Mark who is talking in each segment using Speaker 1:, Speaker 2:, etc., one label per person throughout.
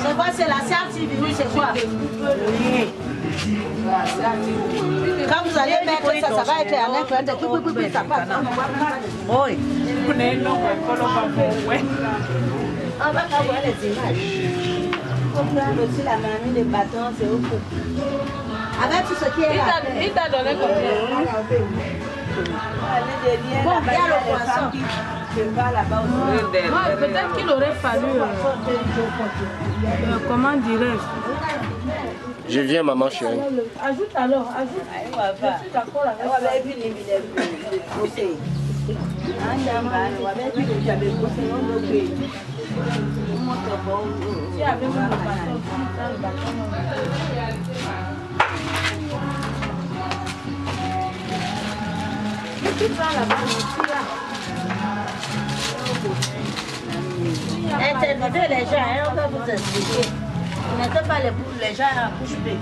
Speaker 1: C'est quoi, c'est la scientifique, c'est quoi? Oui. Quand vous allez mettre ça, ça va être un incroyable. Ça passe. Oui. On va voir les images. On prend aussi la mamie, les bâtons, c'est au coup. Avec tout ce qui est là. Il t'a donné combien? Bon, il y a le poisson.
Speaker 2: Peut-être qu'il aurait fallu, comment dirais-je?
Speaker 3: Je viens, maman chérie.
Speaker 2: Ajoute alors, ajoute. Je suis d'accord avec toi.
Speaker 1: Interviewez les gens, on va vous expliquer. Vous mettez pas les gens à la bouche bée.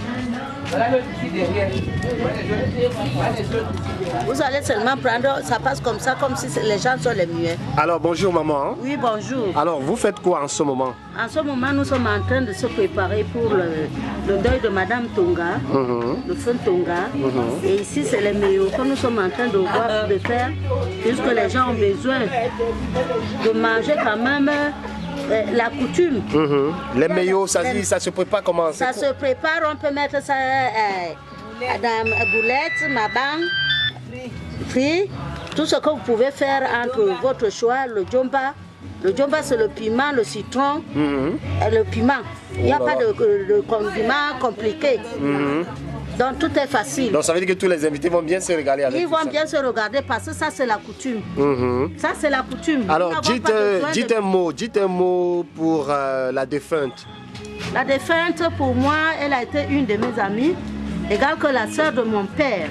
Speaker 1: Vous allez seulement prendre, ça passe comme ça, comme si les gens sont les muets.
Speaker 3: Alors bonjour maman.
Speaker 1: Oui, bonjour.
Speaker 3: Alors vous faites quoi en ce moment?
Speaker 1: En ce moment, nous sommes en train de se préparer pour le deuil de Madame Tonga, le feu Tonga. Et ici, c'est les meilleurs que nous sommes en train de voir, de faire, puisque les gens ont besoin de manger quand même. La coutume.
Speaker 3: Les meilleurs, ça se prépare comment?
Speaker 1: Ça se prépare, on peut mettre ça dans boulette, mabang, frit, tout ce que vous pouvez faire entre votre choix, le djomba. Le djomba, c'est le piment, le citron, et le piment. Il n'y a pas de condiments compliqués. Donc tout est facile.
Speaker 3: Donc ça veut dire que tous les invités vont bien se regarder avec
Speaker 1: Ils vont bien se regarder parce que ça c'est la coutume. Ça c'est la coutume.
Speaker 3: Alors dites un mot pour la défunte.
Speaker 1: La défunte pour moi, elle a été une de mes amies, égale que la sœur de mon père.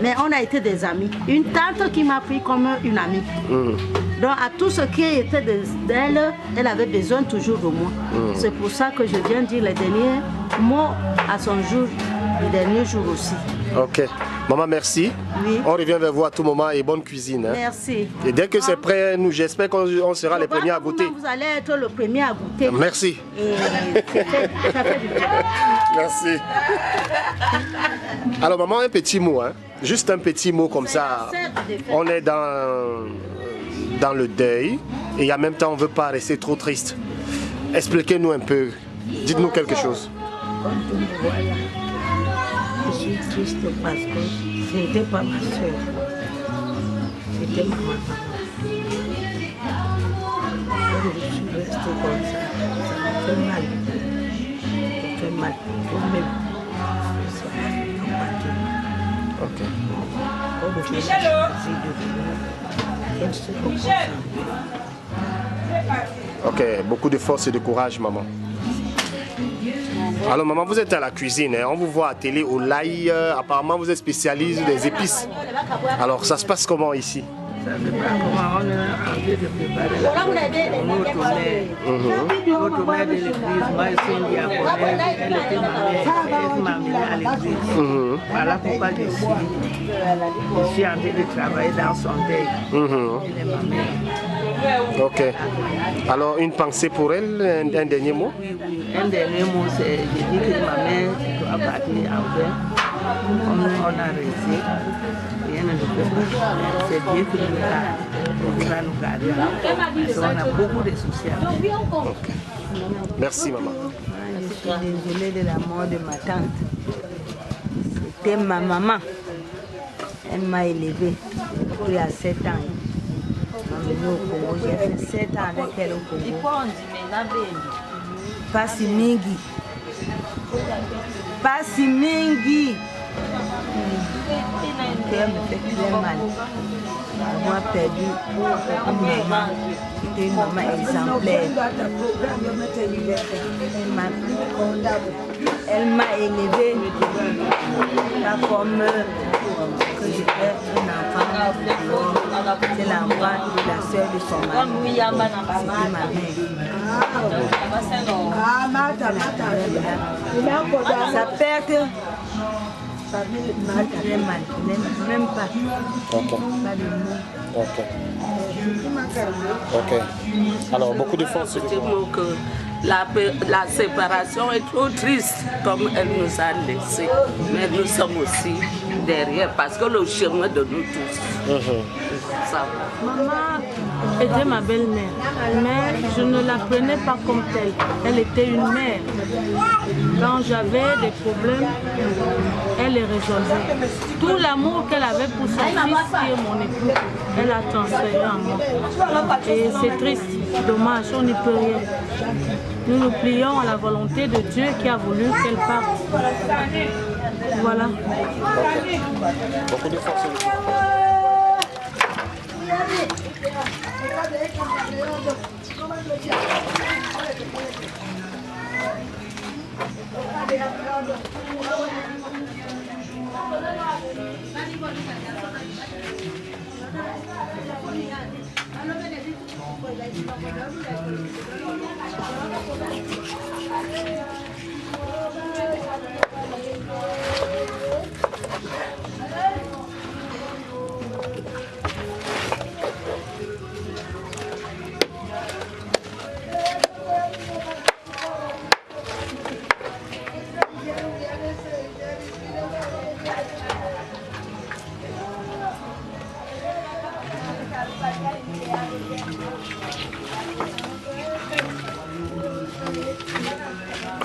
Speaker 1: Mais on a été des amis. Une tante qui m'a pris comme une amie. Donc à tout ce qui était d'elle, elle avait besoin toujours de moi. C'est pour ça que je viens dire les derniers mots à son jour. Le dernier jour aussi.
Speaker 3: Ok. Maman, merci.
Speaker 1: Oui.
Speaker 3: On revient vers vous à tout moment et bonne cuisine. Hein.
Speaker 1: Merci.
Speaker 3: Et dès que c'est prêt, j'espère qu'on sera les premiers à goûter.
Speaker 1: Vous allez être le premier à goûter.
Speaker 3: Merci.
Speaker 1: Ça fait du bien.
Speaker 3: Merci. Alors maman, un petit mot. Hein. Juste un petit mot comme ça. On est dans le deuil et en même temps on ne veut pas rester trop triste. Expliquez-nous un peu. Dites-nous quelque chose.
Speaker 4: Je suis triste parce que ce n'était pas ma soeur, c'était ma maman. Je suis restée comme ça m'a fait mal. Ça fait mal pour même.
Speaker 3: Ok. Ok, beaucoup de force et de courage, maman. Alors maman, vous êtes à la cuisine, hein? On vous voit à télé au l'ail, apparemment vous êtes spécialiste des épices. Alors ça se passe comment ici?
Speaker 4: Ça se passe comment? On est en train de préparer notre mère de l'église, moi je suis une diaconesse, elle était ma mère, elle m'a amenée à l'église. Voilà pourquoi je suis en train de travailler dans son deuil. Elle est ma mère.
Speaker 3: Ok. Alors une pensée pour elle, un dernier mot?
Speaker 4: Oui, un dernier mot, c'est je dis que ma mère doit partir en vain. On a resté, rien ne peut pas. C'est Dieu qui nous va nous garder. Parce qu'on a beaucoup de soucis.
Speaker 3: Okay. Merci maman.
Speaker 4: Je suis désolée de la mort de ma tante. C'était ma maman. Elle m'a élevée depuis à 7 ans. J'ai fait 7 ans avec elle au Congo. Pasi mingi. Pasi mingi. Elle me fait très mal. Moi perdu une maman. C'était une maman exemplaire. Elle m'a élevée comme que j'étais un enfant. C'est l'enfant de la soeur de son mari. C'était ma mère. Sa perte famille m'a très mal, même pas.
Speaker 3: Ok.
Speaker 4: Pas de mots.
Speaker 3: Ok. Ok. Alors, beaucoup de force.
Speaker 5: Que la séparation est trop triste, comme elle nous a laissés. Mais nous sommes aussi derrière, parce que le chemin de nous tous. Ça.
Speaker 6: Maman était ma belle-mère, mais je ne la prenais pas comme telle. Elle était une mère. Quand j'avais des problèmes, elle les résolvait. Tout l'amour qu'elle avait pour son fils et mon époux, elle a transféré en moi. Et c'est triste, dommage, on n'y peut rien. Nous nous plions à la volonté de Dieu qui a voulu qu'elle parte. Voilà.
Speaker 3: Beaucoup de force.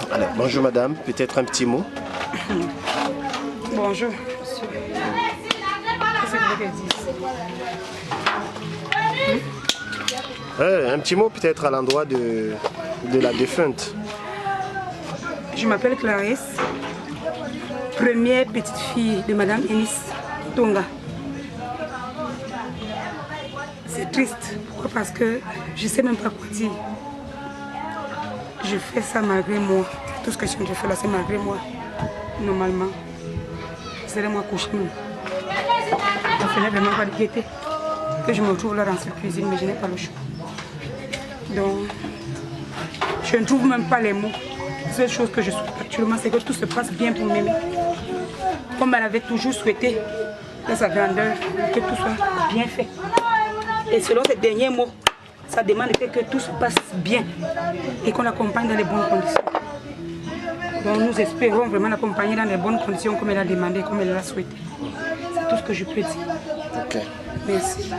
Speaker 3: Alors, bonjour madame, peut-être un petit mot.
Speaker 7: Bonjour, monsieur. Qu'est-ce que vous voulez que je dise?
Speaker 3: Un petit mot peut-être à l'endroit de la défunte.
Speaker 7: Je m'appelle Clarisse, première petite fille de Madame Enis Tonga. C'est triste. Pourquoi? Parce que je ne sais même pas quoi dire. Je fais ça malgré moi. Tout ce que je fais là, c'est malgré moi. Normalement, c'est moi coucher. Ça fait vraiment pas de gaieté que je me retrouve là dans cette cuisine, mais je n'ai pas le choix. Donc, je ne trouve même pas les mots. La seule chose que je souhaite actuellement, c'est que tout se passe bien pour Mémé. Comme elle avait toujours souhaité, dans sa grandeur, que tout soit bien fait. Et selon ces derniers mots, sa demande était que tout se passe bien et qu'on l'accompagne dans les bonnes conditions. Donc nous espérons vraiment l'accompagner dans les bonnes conditions comme elle a demandé, comme elle l'a souhaité. C'est tout ce que je peux dire.
Speaker 3: Ok.
Speaker 7: Merci.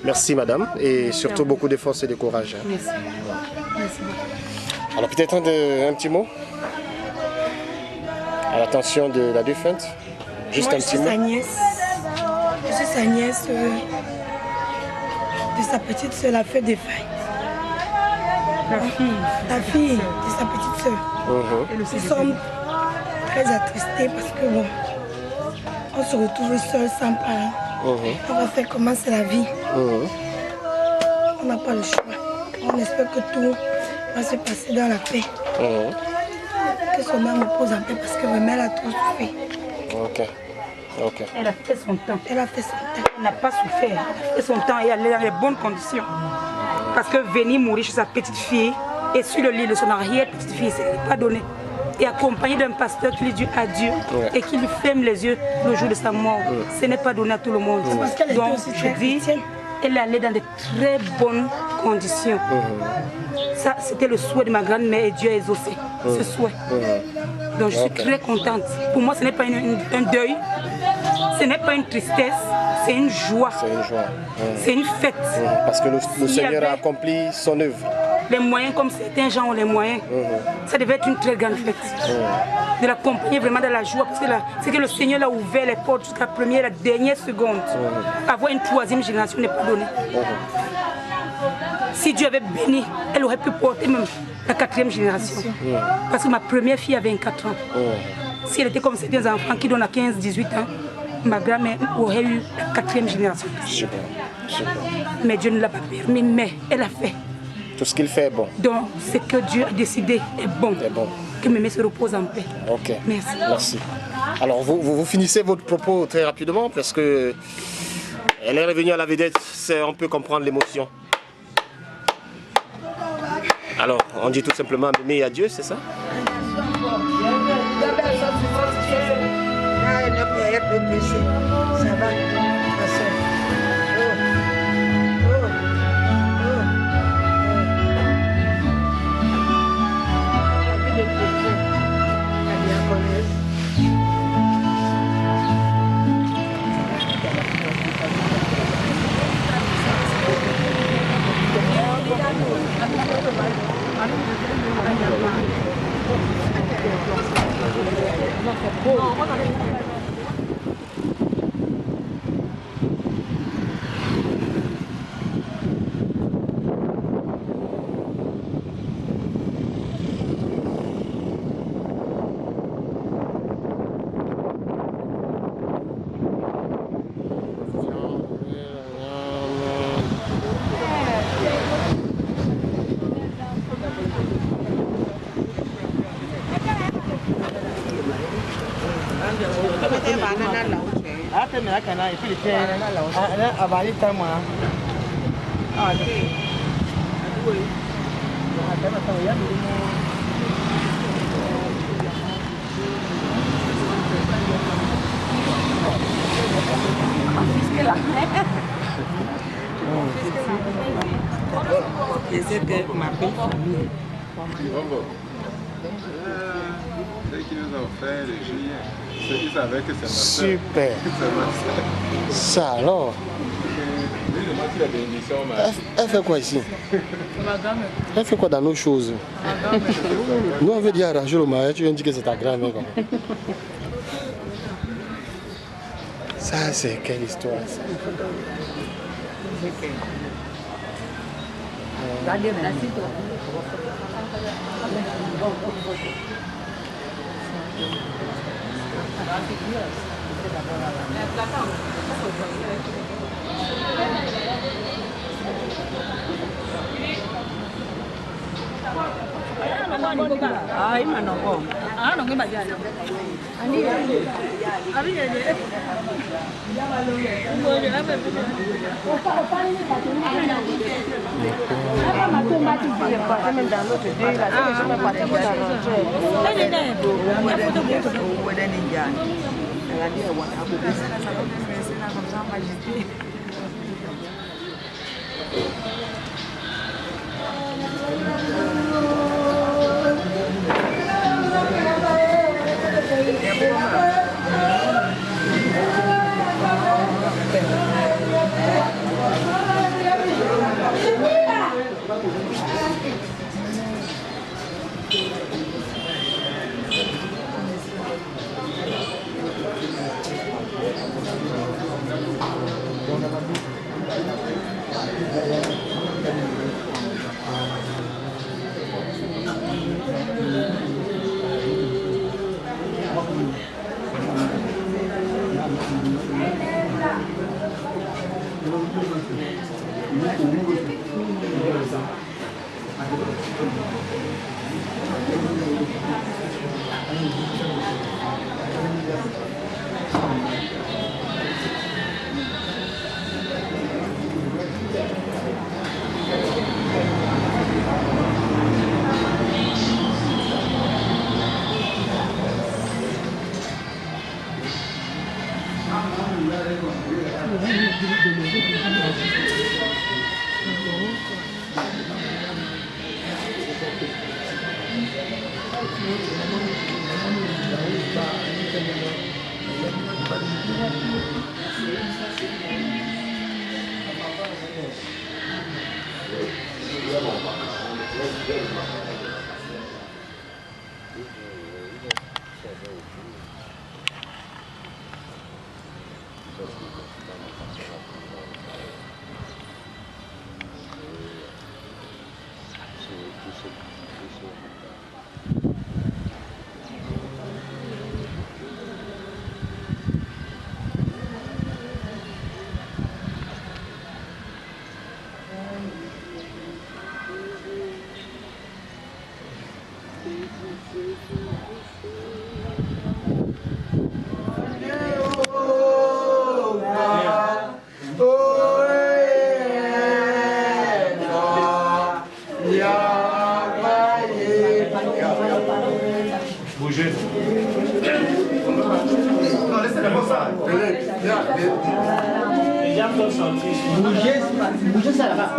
Speaker 3: Merci madame et surtout beaucoup de force et de courage.
Speaker 7: Merci. Merci.
Speaker 3: Alors peut-être un petit mot à l'attention de la défunte. Juste un petit mot.
Speaker 8: Je suis sa nièce de sa petite soeur, la fête des fêtes. La fille de sa petite soeur. Nous sommes très attristés parce que bon, on se retrouve seul sans parents. On va faire comment c'est la vie. On n'a pas le choix. On espère que tout va se passer dans la paix. Que son âme repose en paix parce que ma mère a trop souffert.
Speaker 3: Ok. Ok.
Speaker 7: Elle a fait son temps.
Speaker 8: Elle a fait son temps.
Speaker 7: Elle n'a pas souffert. Elle a fait son temps et elle est dans les bonnes conditions. Parce que venir mourir chez sa petite fille et sur le lit de son arrière-petite fille, ce n'est pas donné. Et accompagné d'un pasteur qui lui dit adieu et qui lui ferme les yeux le jour de sa mort, ce n'est pas donné à tout le monde. Donc je dis, elle est allée dans de très bonnes conditions. Ça, c'était le souhait de ma grand-mère et Dieu a exaucé ce souhait. Donc je suis très contente. Pour moi, ce n'est pas un deuil, ce n'est pas une tristesse, c'est une joie.
Speaker 3: C'est une joie.
Speaker 7: C'est une fête.
Speaker 3: Parce que le Seigneur a accompli son œuvre.
Speaker 7: Les moyens, comme certains gens ont les moyens, ça devait être une très grande fête. De l'accompagner vraiment dans la joie, parce que c'est que le Seigneur a ouvert les portes jusqu'à la première, la dernière seconde. Avoir une troisième génération n'est pas donné. Si Dieu avait béni, elle aurait pu porter même la quatrième génération. Parce que ma première fille a 24 ans. Si elle était comme certains enfants qui donnent à 15-18 ans, ma grand-mère aurait eu la quatrième génération.
Speaker 3: Super. Super.
Speaker 7: Mais Dieu ne l'a pas permis, mais elle a fait.
Speaker 3: Tout ce qu'il fait est bon.
Speaker 7: Donc, ce que Dieu a décidé est bon.
Speaker 3: C'est bon.
Speaker 7: Que Mémé se repose en paix.
Speaker 3: Ok.
Speaker 7: Merci.
Speaker 3: Merci. Alors, vous finissez votre propos très rapidement parce que elle est revenue à la vedette. On peut comprendre l'émotion. Alors, on dit tout simplement Mémé et adieu, c'est ça?
Speaker 8: Seigneur pour être de péché. Ça va, ma soeur.
Speaker 3: Super. Ça alors. Elle fait quoi ici? Elle fait quoi dans nos choses? Nous on veut dire arranger le mariage, tu viens de dire que c'est ta grand-mère. Ça c'est quelle histoire ça?
Speaker 9: Bougez ça là-bas.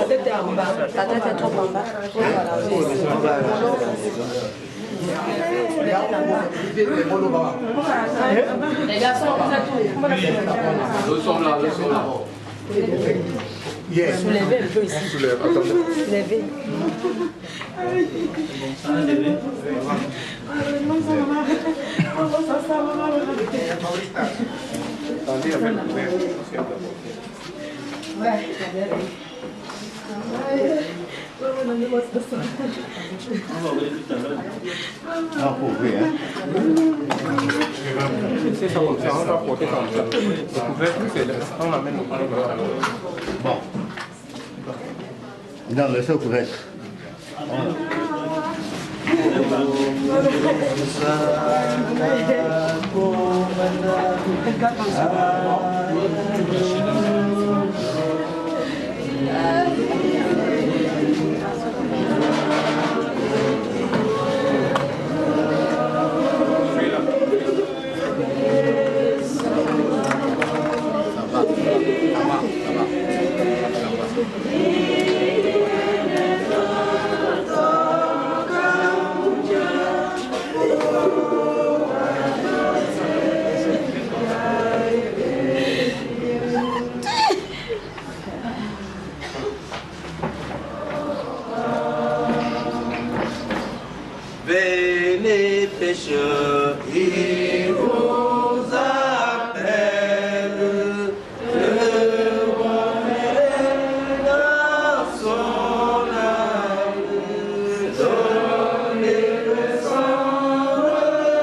Speaker 2: C'était en bas. Ta tête est trop en bas. Les garçons,
Speaker 10: Nous sommes là.
Speaker 2: Soulevez un peu ici. Soulevez.
Speaker 10: C'est ça comme ça, on va porter comme ça. Le couvercle, c'est là, on amène au
Speaker 9: Bon. Non, laissez au couvercle.
Speaker 11: Venez pécheurs, il vous appelle, le bon dans son âme, donnez-le son retour.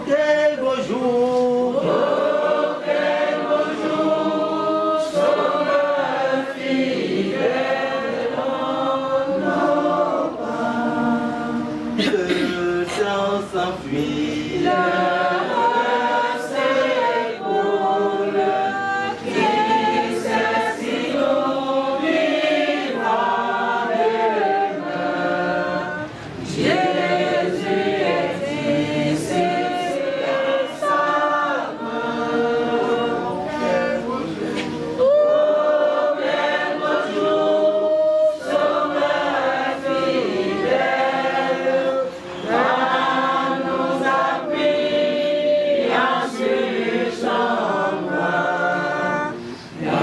Speaker 11: Quel beau jour, quel beau jour, sera fidèle en nos pas. Le temps s'enfuit, le s'écoule, qui sait si nous vivra demain. Jésus est ici, et sa main. Quel beau jour, sera fidèle. Nous appris sur son bras, la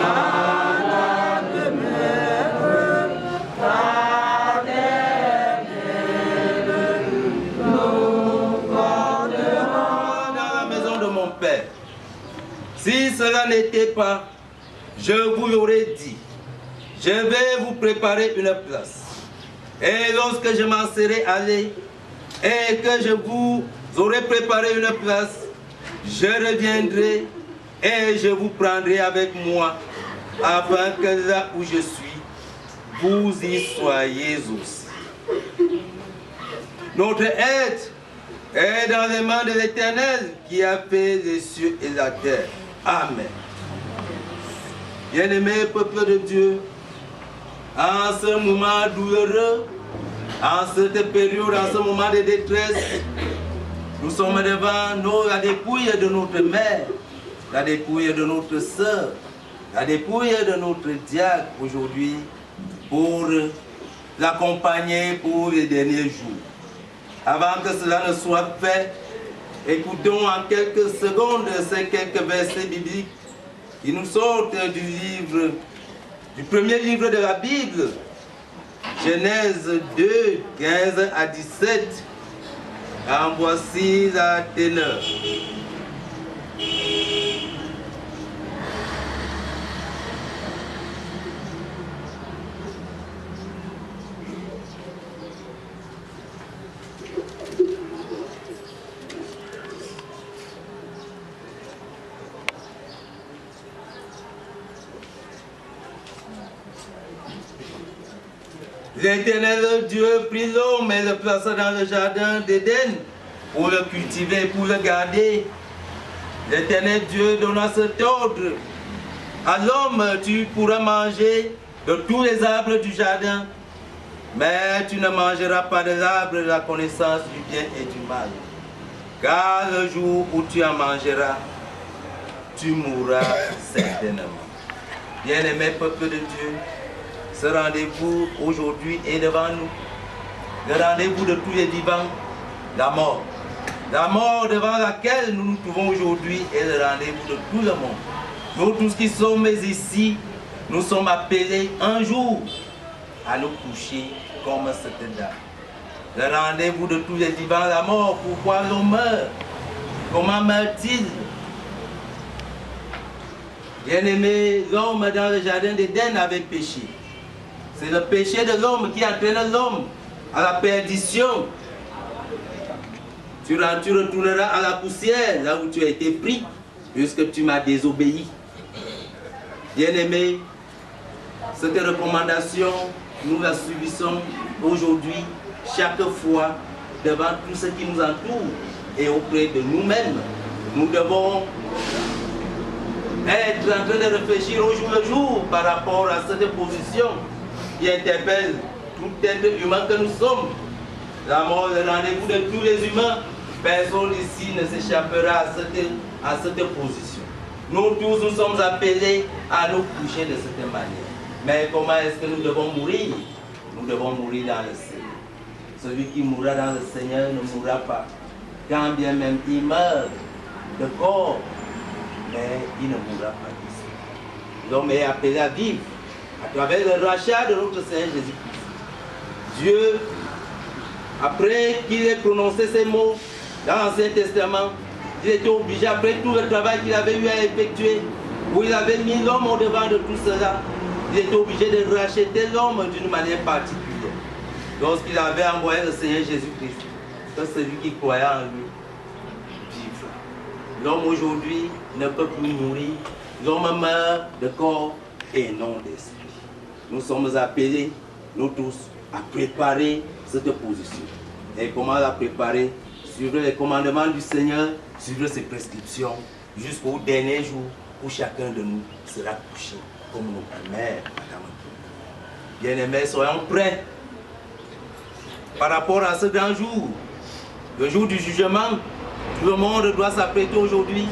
Speaker 11: demeure paternelle, nous porterons dans la maison de mon Père. Si cela n'était pas, je vous l'aurais dit, je vais vous préparer une place. Et lorsque je m'en serai allé, et que je vous aurai préparé une place, je reviendrai et je vous prendrai avec moi, afin que là où je suis, vous y soyez aussi. Notre aide est dans les mains de l'Éternel qui a fait les cieux et la terre. Amen. Bien-aimés peuple de Dieu, en ce moment douloureux, en cette période, en ce moment de détresse, nous sommes devant la dépouille de notre mère, la dépouille de notre sœur, la dépouille de notre diacre aujourd'hui, pour l'accompagner pour les derniers jours. Avant que cela ne soit fait, écoutons en quelques secondes ces quelques versets bibliques qui nous sortent du premier livre de la Bible, Genèse 2, 15 à 17. En voici la teneur. L'Éternel Dieu prit l'homme et le plaça dans le jardin d'Éden pour le cultiver, pour le garder. L'Éternel Dieu donna cet ordre. À l'homme, tu pourras manger de tous les arbres du jardin, mais tu ne mangeras pas de l'arbre de la connaissance du bien et du mal. Car le jour où tu en mangeras, tu mourras certainement. Bien-aimé peuple de Dieu, ce rendez-vous aujourd'hui est devant nous. Le rendez-vous de tous les vivants, la mort. La mort devant laquelle nous nous trouvons aujourd'hui est le rendez-vous de tout le monde. Nous tous qui sommes ici, nous sommes appelés un jour à nous coucher comme cette dame. Le rendez-vous de tous les vivants, la mort. Pourquoi l'homme meurt? Comment meurt-il? Bien-aimé, l'homme dans le jardin d'Éden avait péché. C'est le péché de l'homme qui entraîne l'homme à la perdition. Tu retourneras à la poussière, là où tu as été pris, puisque tu m'as désobéi. Bien-aimé, cette recommandation, nous la subissons aujourd'hui, chaque fois, devant tout ce qui nous entoure et auprès de nous-mêmes. Nous devons être en train de réfléchir au jour le jour par rapport à cette position qui interpelle tout être humain que nous sommes. La mort est le rendez-vous de tous les humains. Personne ici ne s'échappera à cette position. Nous tous, nous sommes appelés à nous coucher de cette manière. Mais comment est-ce que nous devons mourir? Nous devons mourir dans le Seigneur. Celui qui mourra dans le Seigneur ne mourra pas. Quand bien même il meurt de corps, mais il ne mourra pas d'ici. L'homme est appelé à vivre à travers le rachat de notre Seigneur Jésus-Christ. Dieu, après qu'il ait prononcé ces mots dans l'Ancien Testament, il était obligé, après tout le travail qu'il avait eu à effectuer, où il avait mis l'homme au devant de tout cela, il était obligé de racheter l'homme d'une manière particulière. Lorsqu'il avait envoyé le Seigneur Jésus-Christ, que celui qui croyait en lui vivra. L'homme aujourd'hui ne peut plus mourir. L'homme meurt de corps et non d'esprit. Nous sommes appelés, nous tous, à préparer cette position. Et comment la préparer? Suivre les commandements du Seigneur, suivre ses prescriptions, jusqu'au dernier jour où chacun de nous sera couché comme nos mères, madame. Bien-aimés, soyons prêts par rapport à ce grand jour, le jour du jugement. Tout le monde doit s'apprêter aujourd'hui.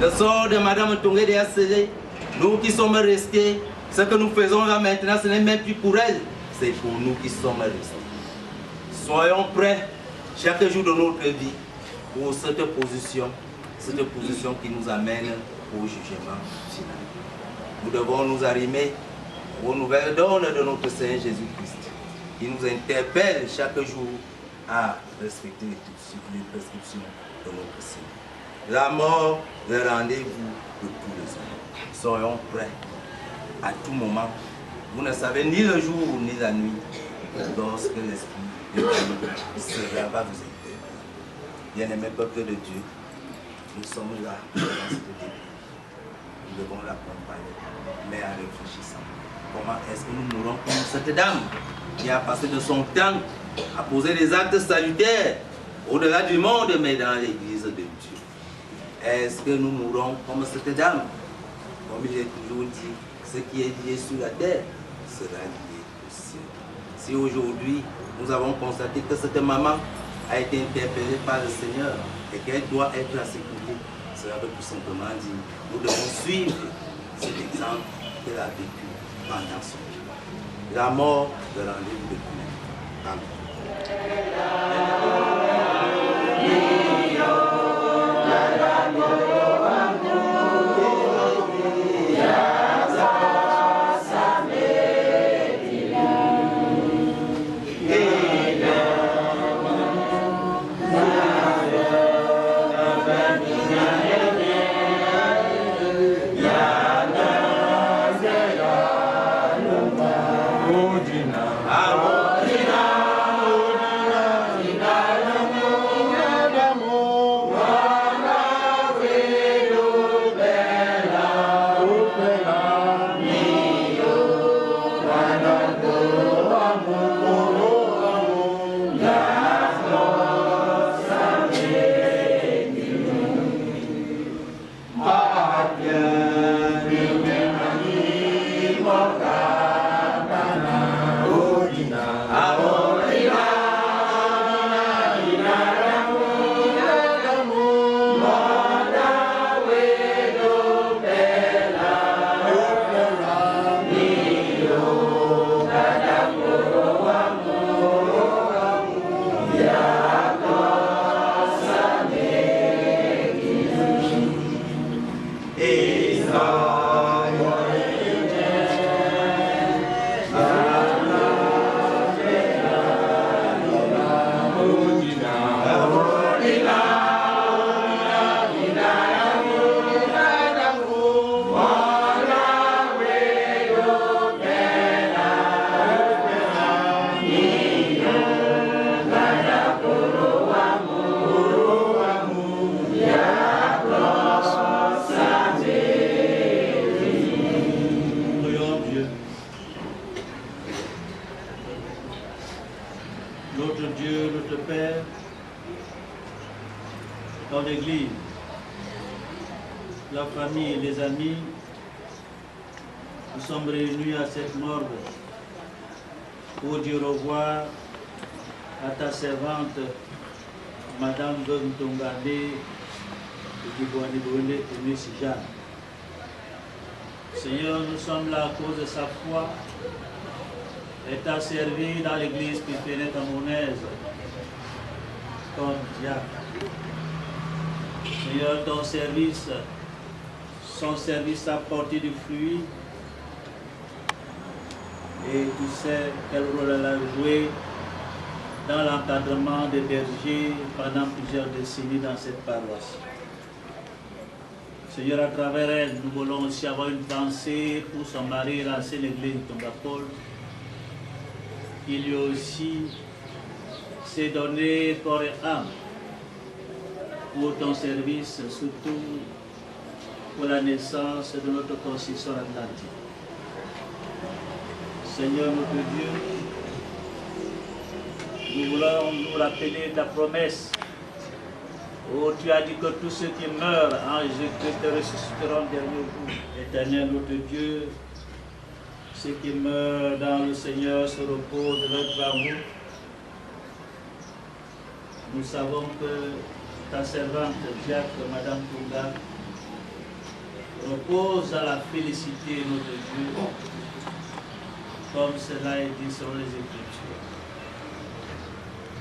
Speaker 11: Le sort de madame Tongé est scellé. Nous qui sommes restés, ce que nous faisons là maintenant, ce n'est même plus pour elle, c'est pour nous qui sommes restés. Soyons prêts chaque jour de notre vie pour cette position qui nous amène au jugement final. Nous devons nous arrimer aux nouvelles donnes de notre Seigneur Jésus-Christ, qui nous interpelle chaque jour à respecter les prescriptions de notre Seigneur. La mort, le rendez-vous de tous les hommes. Soyons prêts à tout moment. Vous ne savez ni le jour ni la nuit lorsque l'Esprit de Dieu va vous aider. Bien-aimé peuple de Dieu, nous sommes là dans ce début. Nous devons l'accompagner, mais en réfléchissant. Comment est-ce que nous mourrons comme cette dame qui a passé de son temps à poser des actes salutaires au-delà du monde, mais dans l'église de Dieu? Est-ce que nous mourrons comme cette dame? Comme il est toujours dit, ce qui est lié sur la terre sera lié au ciel. Si aujourd'hui nous avons constaté que cette maman a été interpellée par le Seigneur et qu'elle doit être à ses côtés, cela veut tout simplement dire nous devons suivre cet exemple qu'elle a vécu pendant son vie. La mort de rendez-vous de tout. Amen.
Speaker 12: Yeah. dans l'église, la famille et les amis, nous sommes réunis à cette morgue pour dire au revoir à ta servante, Madame Gontongade et Jeanne. Seigneur, nous sommes là à cause de sa foi. Elle t'a servi dans l'église Pépénée Tamonaise comme diacre. Seigneur, son service a porté du fruit. Et tu sais quel rôle elle a joué dans l'encadrement des bergers pendant plusieurs décennies dans cette paroisse. Seigneur, à travers elle, nous voulons aussi avoir une pensée pour son mari, l'ancienne église de Tongapol, qui lui aussi s'est donné corps et âme pour ton service, surtout pour la naissance de notre Constitution atlantique. Seigneur notre Dieu, nous voulons nous rappeler ta promesse. Oh, tu as dit que tous ceux qui meurent en Jésus-Christ ressusciteront dernier jour. Éternel notre Dieu, ceux qui meurent dans le Seigneur se reposent de leur amour. Nous savons que ta servante diacre, Madame Tounga, repose dans la félicité, notre Dieu, comme cela est dit sur les Écritures.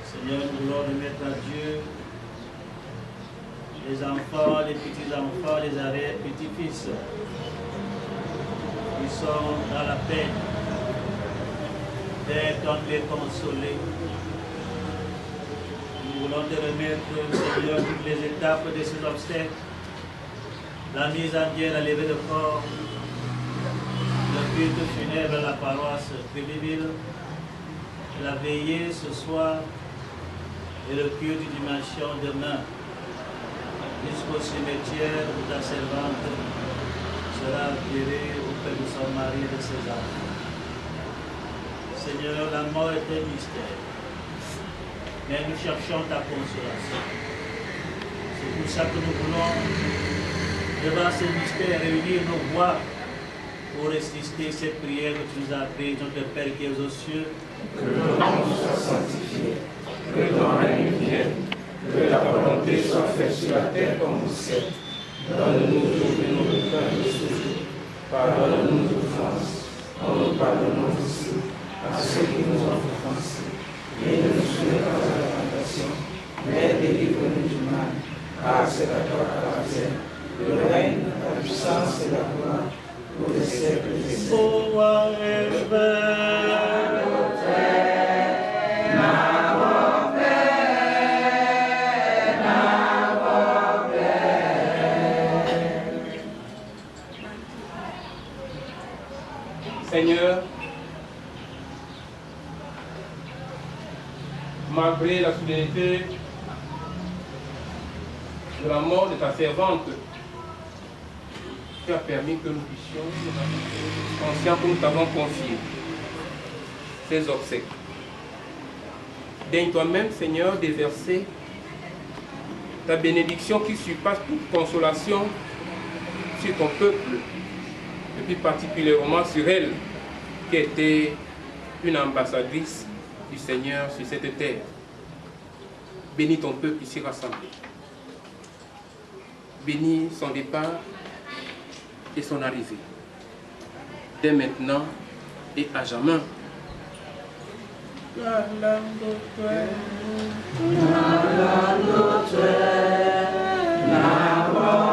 Speaker 12: Seigneur, nous voulons remettre à Dieu les enfants, les petits-enfants, les arrière-petits-fils qui sont dans la peine, d'être comme les consoler. Nous voulons te remettre, Seigneur, toutes les étapes de ces obstacles, la mise en bière, la levée de corps, le culte funèbre à la paroisse Belleville, la veillée ce soir et le culte du dimanche demain, jusqu'au cimetière où ta servante sera enterrée auprès de son mari et de ses enfants. Seigneur, la mort est un mystère, mais nous cherchons ta consolation. C'est pour ça que nous voulons, devant ce mystère, réunir nos voix pour résister cette prière que tu nous as appris, notre Père qui es aux cieux.
Speaker 10: Que ton nom soit sanctifié, que ton règne vienne, que la volonté soit faite sur la terre comme au ciel. Donne-nous aujourd'hui notre pain de ce jour. Pardonne-nous nos offenses, comme nous pardonnons aussi à ceux qui nous ont offensés. Et ne nous soumets pas à la tentation, mais délivre-nous du mal, car c'est à toi qu'appartient le règne, la puissance et la gloire pour les siècles des Seigneur, malgré la soudaineté de la mort de ta servante, tu as permis que nous puissions, conscients que nous t'avons confié ces obsèques. Daigne toi-même, Seigneur, déverser ta bénédiction qui surpasse toute consolation sur ton peuple, et plus particulièrement sur elle, qui était une ambassadrice du Seigneur sur cette terre. Bénis ton peuple ici rassemblé. Bénis son départ et son arrivée, dès maintenant et à jamais.
Speaker 13: Wow.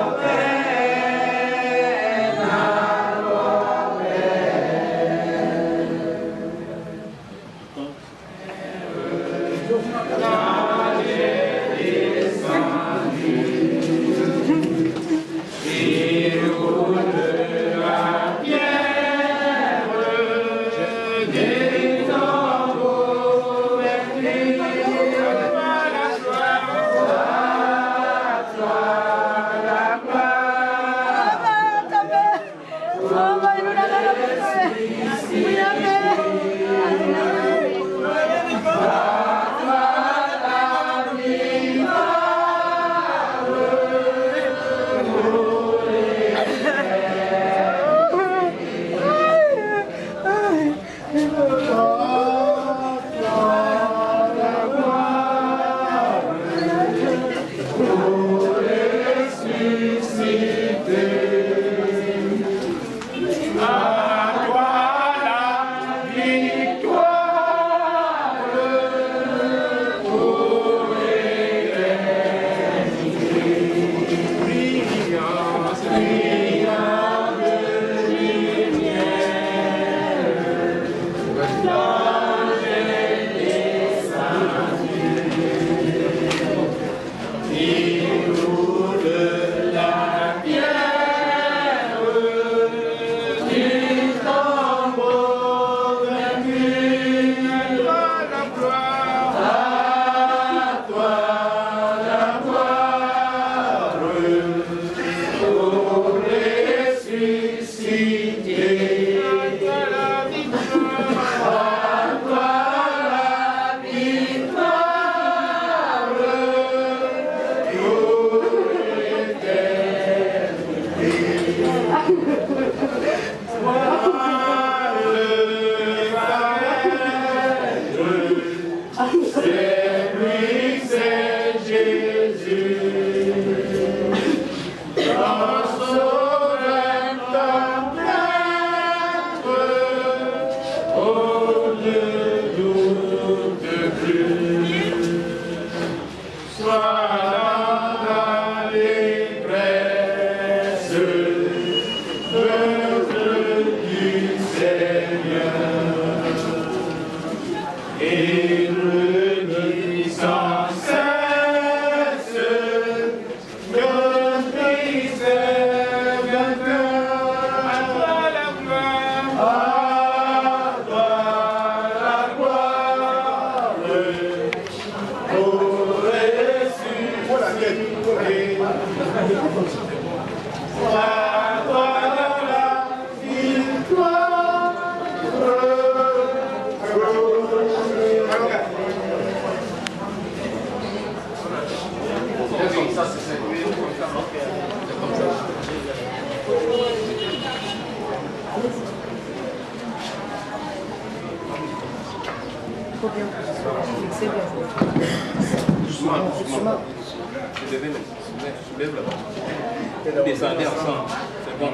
Speaker 10: Descendez ensemble, c'est bon.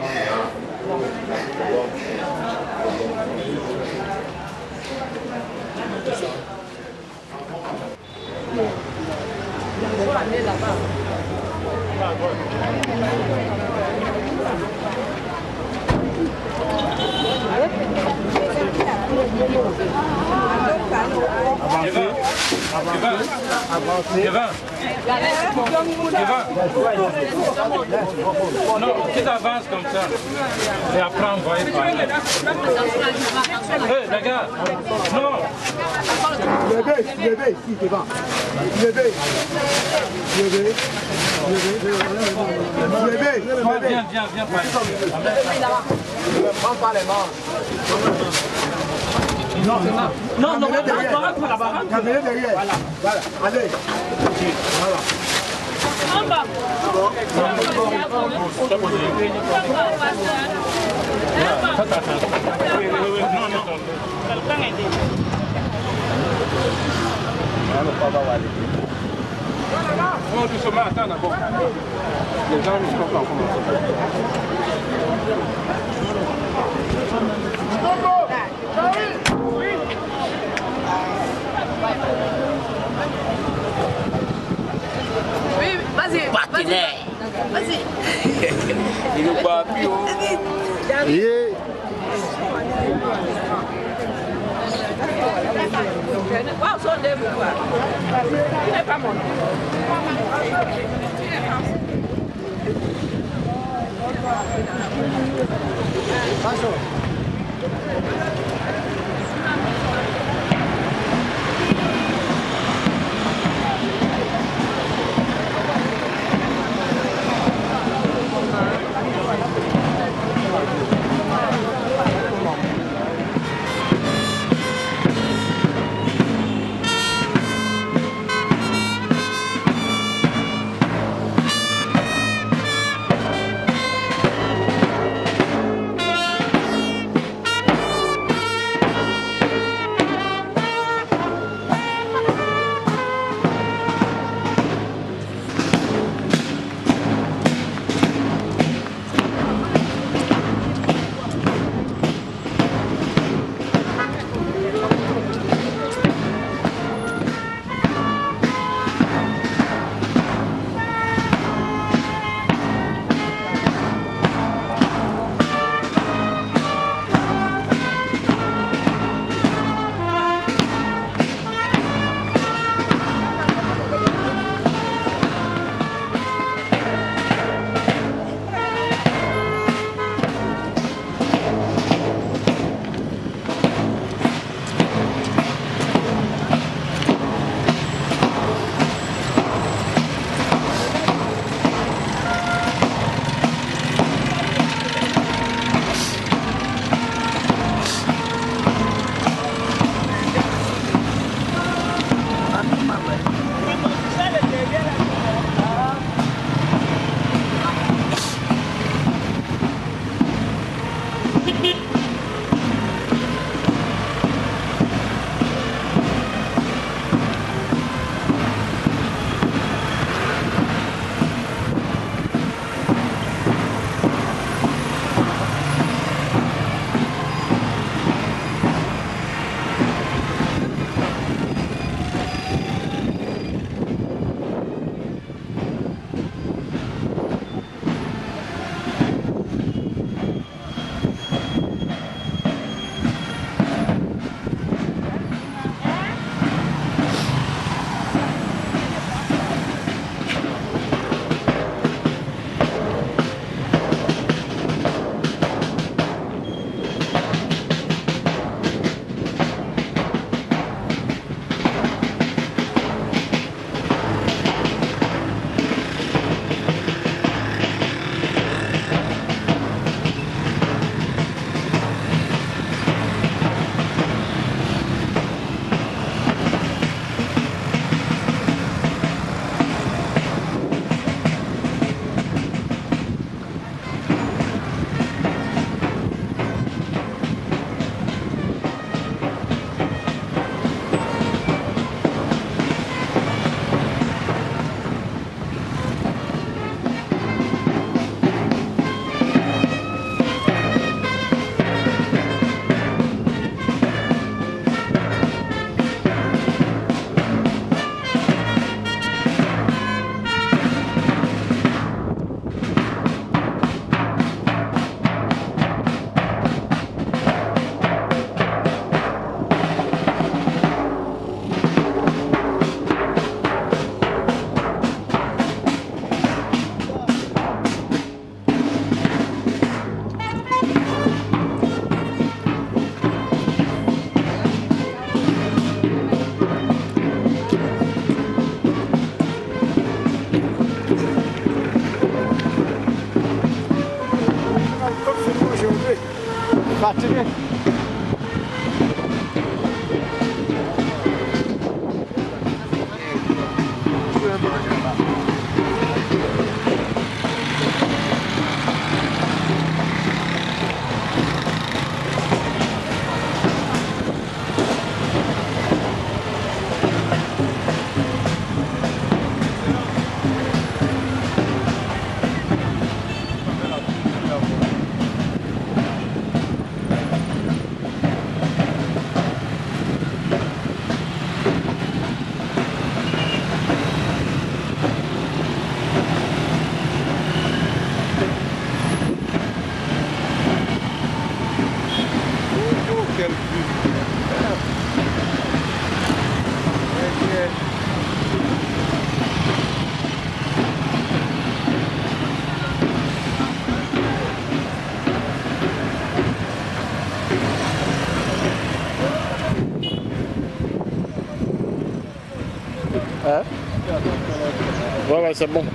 Speaker 13: Non, tu avances comme ça. Et après, on va y parler. Hé, regarde. Non.
Speaker 14: Levez, ici, devant. Levez.
Speaker 13: Viens.
Speaker 14: Ne prends pas les mains. Non, derrière. Voilà. Allez. Voilà.
Speaker 6: En bas.
Speaker 13: On doucement, attends d'abord. Les gens ne sont pas comment.
Speaker 2: Oui, vas-y. Vas-y.
Speaker 10: Il n'est pas plus haut.
Speaker 2: Wow, son debout. Il n'est pas mon nom.
Speaker 14: Fatigué.
Speaker 3: Hein? Ouais, c'est bon.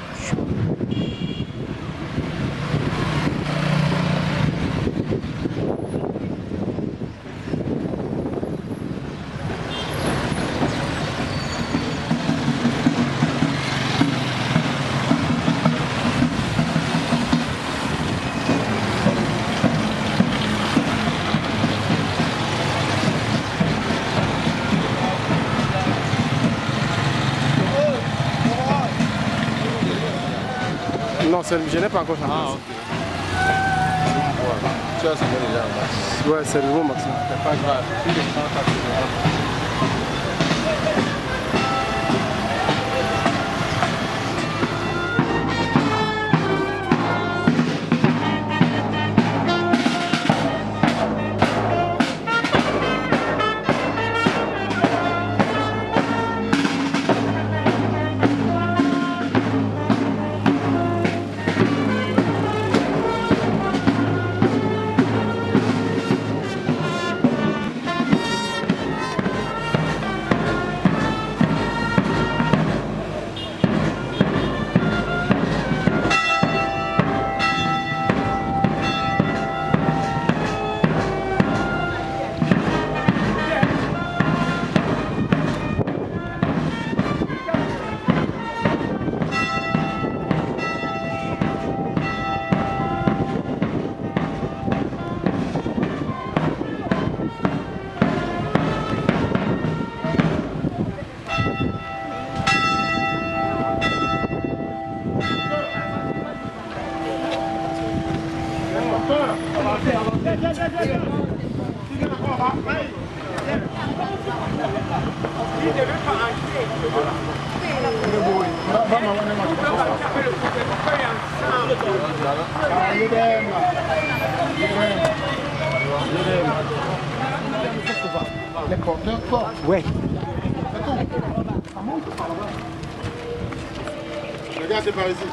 Speaker 3: Non, je n'ai pas encore chanté. Ah, ok. Tu as semé déjà un max. Ouais, c'est le bon maximum. C'est pas grave. Si les gens t'appellent.
Speaker 14: Les porteurs portent.
Speaker 3: Ouais.
Speaker 14: Regarde, c'est par ici.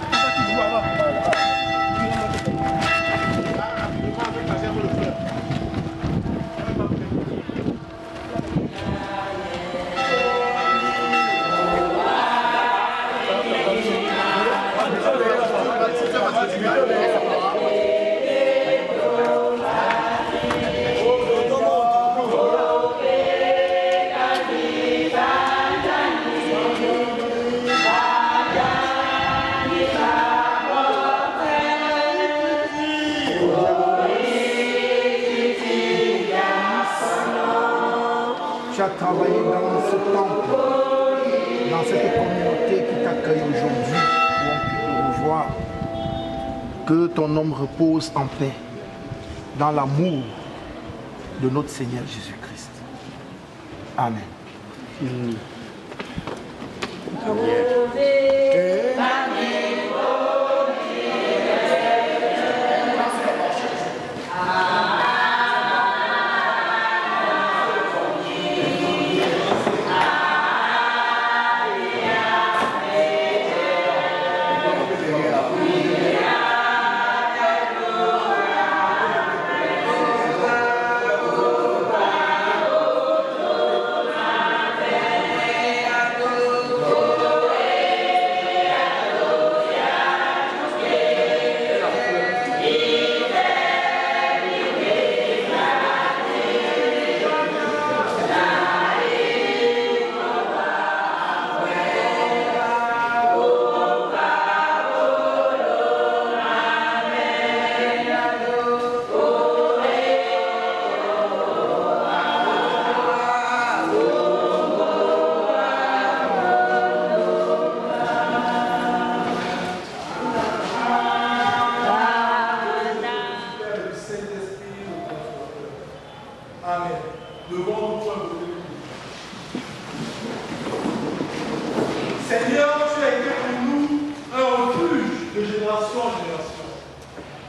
Speaker 14: Tu as travaillé dans ce temple, dans cette communauté qui t'accueille aujourd'hui, où on peut te revoir. Que ton nom repose en paix, dans l'amour de notre Seigneur Jésus-Christ. Amen.
Speaker 15: génération en génération.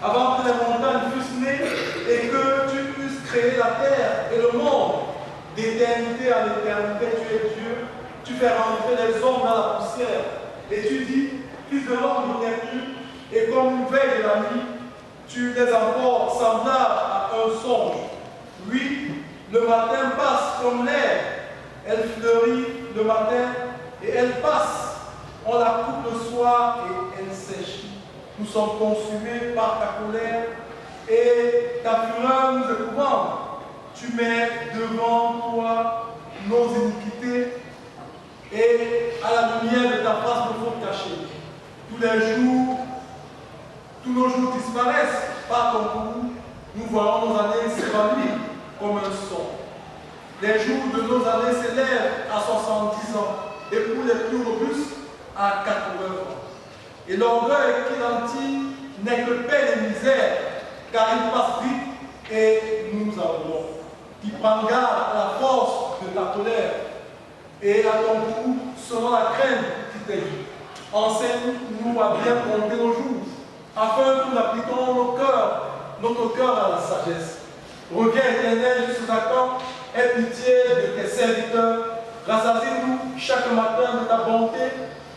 Speaker 15: Avant que les montagnes fussent nées et que tu puisses créer la terre et le monde, d'éternité en éternité, tu es Dieu, tu fais rentrer les hommes dans la poussière. Et tu dis, fils de l'homme, il n'est plus, et comme une veille de la nuit, tu les emportes semblables à un songe. Oui, le matin passe comme l'air, elle fleurit le matin et elle passe. On la coupe le soir et elle sèche. Nous sommes consumés par ta colère et ta fureur nous épouvante. Tu mets devant toi nos iniquités et à la lumière de ta face nous faut cacher. Tous les jours, tous nos jours disparaissent par ton coup. Nous voyons nos années s'évanouir comme un son. Les jours de nos années s'élèvent à 70 ans et pour les plus robustes à 80 ans. Et l'orgueil qui en tire n'est que peine et misère, car il passe vite et nous nous abandonnons. Qui prend garde à la force de ta colère et à ton coup selon la crainte qui t'est due. Enseigne-nous à bien compter nos jours, afin que nous appliquions notre cœur à la sagesse. Reviens éternel jusqu'à quand, aie pitié de tes serviteurs, rassasie-nous chaque matin de ta bonté,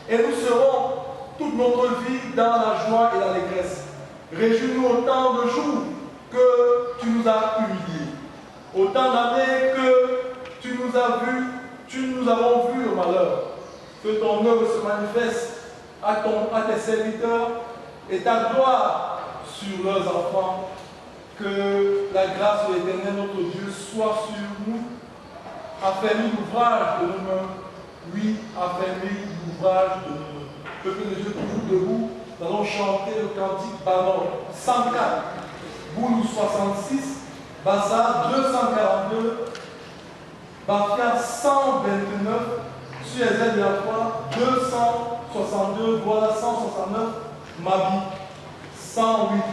Speaker 15: et nous serons toute notre vie dans la joie et l'allégresse. Réjouis-nous autant de jours que tu nous as humiliés, autant d'années que tu nous avons vu le malheur. Que ton œuvre se manifeste à tes serviteurs et ta gloire sur leurs enfants. Que la grâce de l'Éternel notre Dieu soit sur nous. Affermis l'ouvrage de nos mains. Oui, affermis l'ouvrage de nos mains. Que les yeux toujours debout, nous allons chanter le cantique Banon 104, Boulou 66, Bassa 242, Bafia 129, sur les ailes de la croix 262, voilà 169, Mabi 108.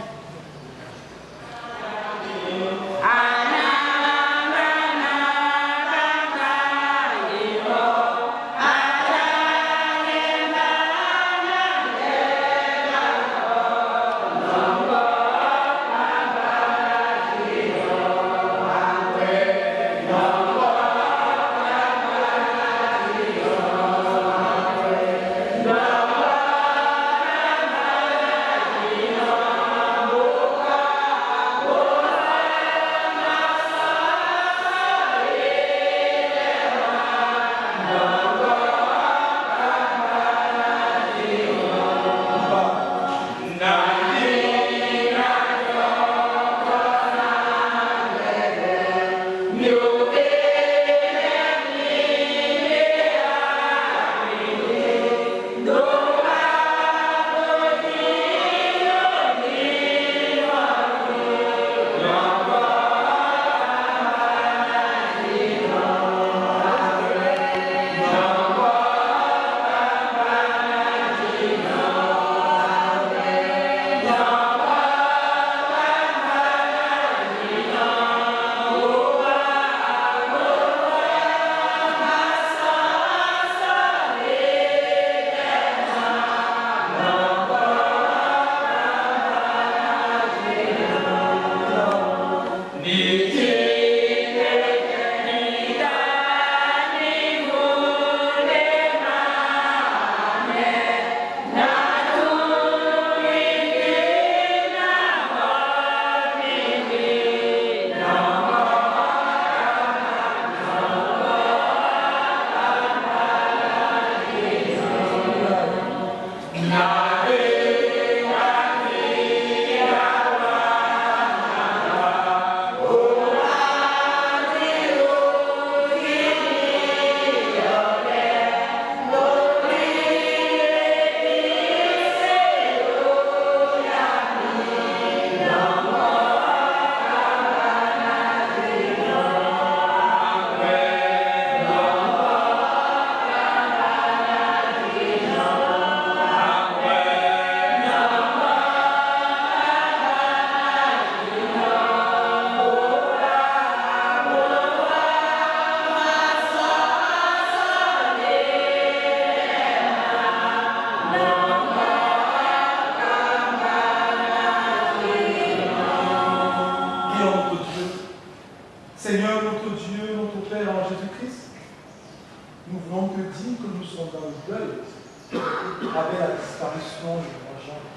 Speaker 15: disparition, je ne vois jamais.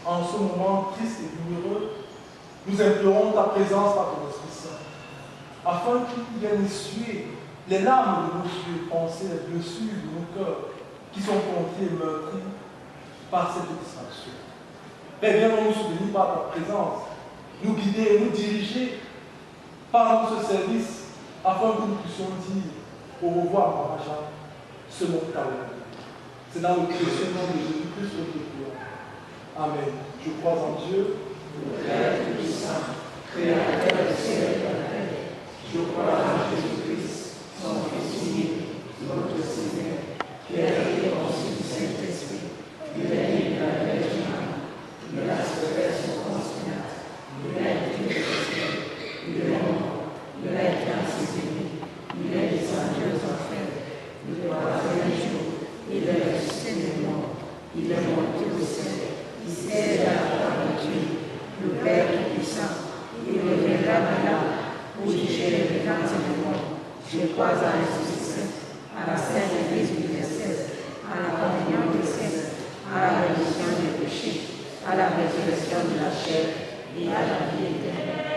Speaker 15: En ce moment triste et douloureux, nous implorons ta présence par ton Esprit Saint, afin qu'il vienne essuyer les larmes de nos yeux, pensées, les blessures de nos cœurs, qui sont comptés et meurtris par cette distraction. Père, viens nous soutenir par ta présence, nous guider et nous diriger par ce service, afin que nous puissions dire au revoir, Maman Jean, ce nom talent. C'est dans le précieux nom de Jésus-Christ que nous prions. Amen. Je crois en Dieu, le Père Tout-Puissant, Créateur du ciel et de la terre. Je crois en Jésus-Christ, son Fils unique, notre Seigneur, qui a été conçu du Saint-Esprit. Il est né de la Vierge Marie. Il a sauvé son conscience. Il a été crucifié. Il est mort. Il a été assassiné. Il est descendu aux enfers. Le troisième jour, il est ressuscité des morts. Il est monté au ciel. Il siège à la droite de Dieu, le Père Tout-Puissant. Il reviendra maintenant pour juger les vivants et les morts. Je crois à l'Esprit Saint, à la Sainte Église universelle, à la communion des saints, à la rémission des péchés, à la résurrection de la chair et à la vie éternelle.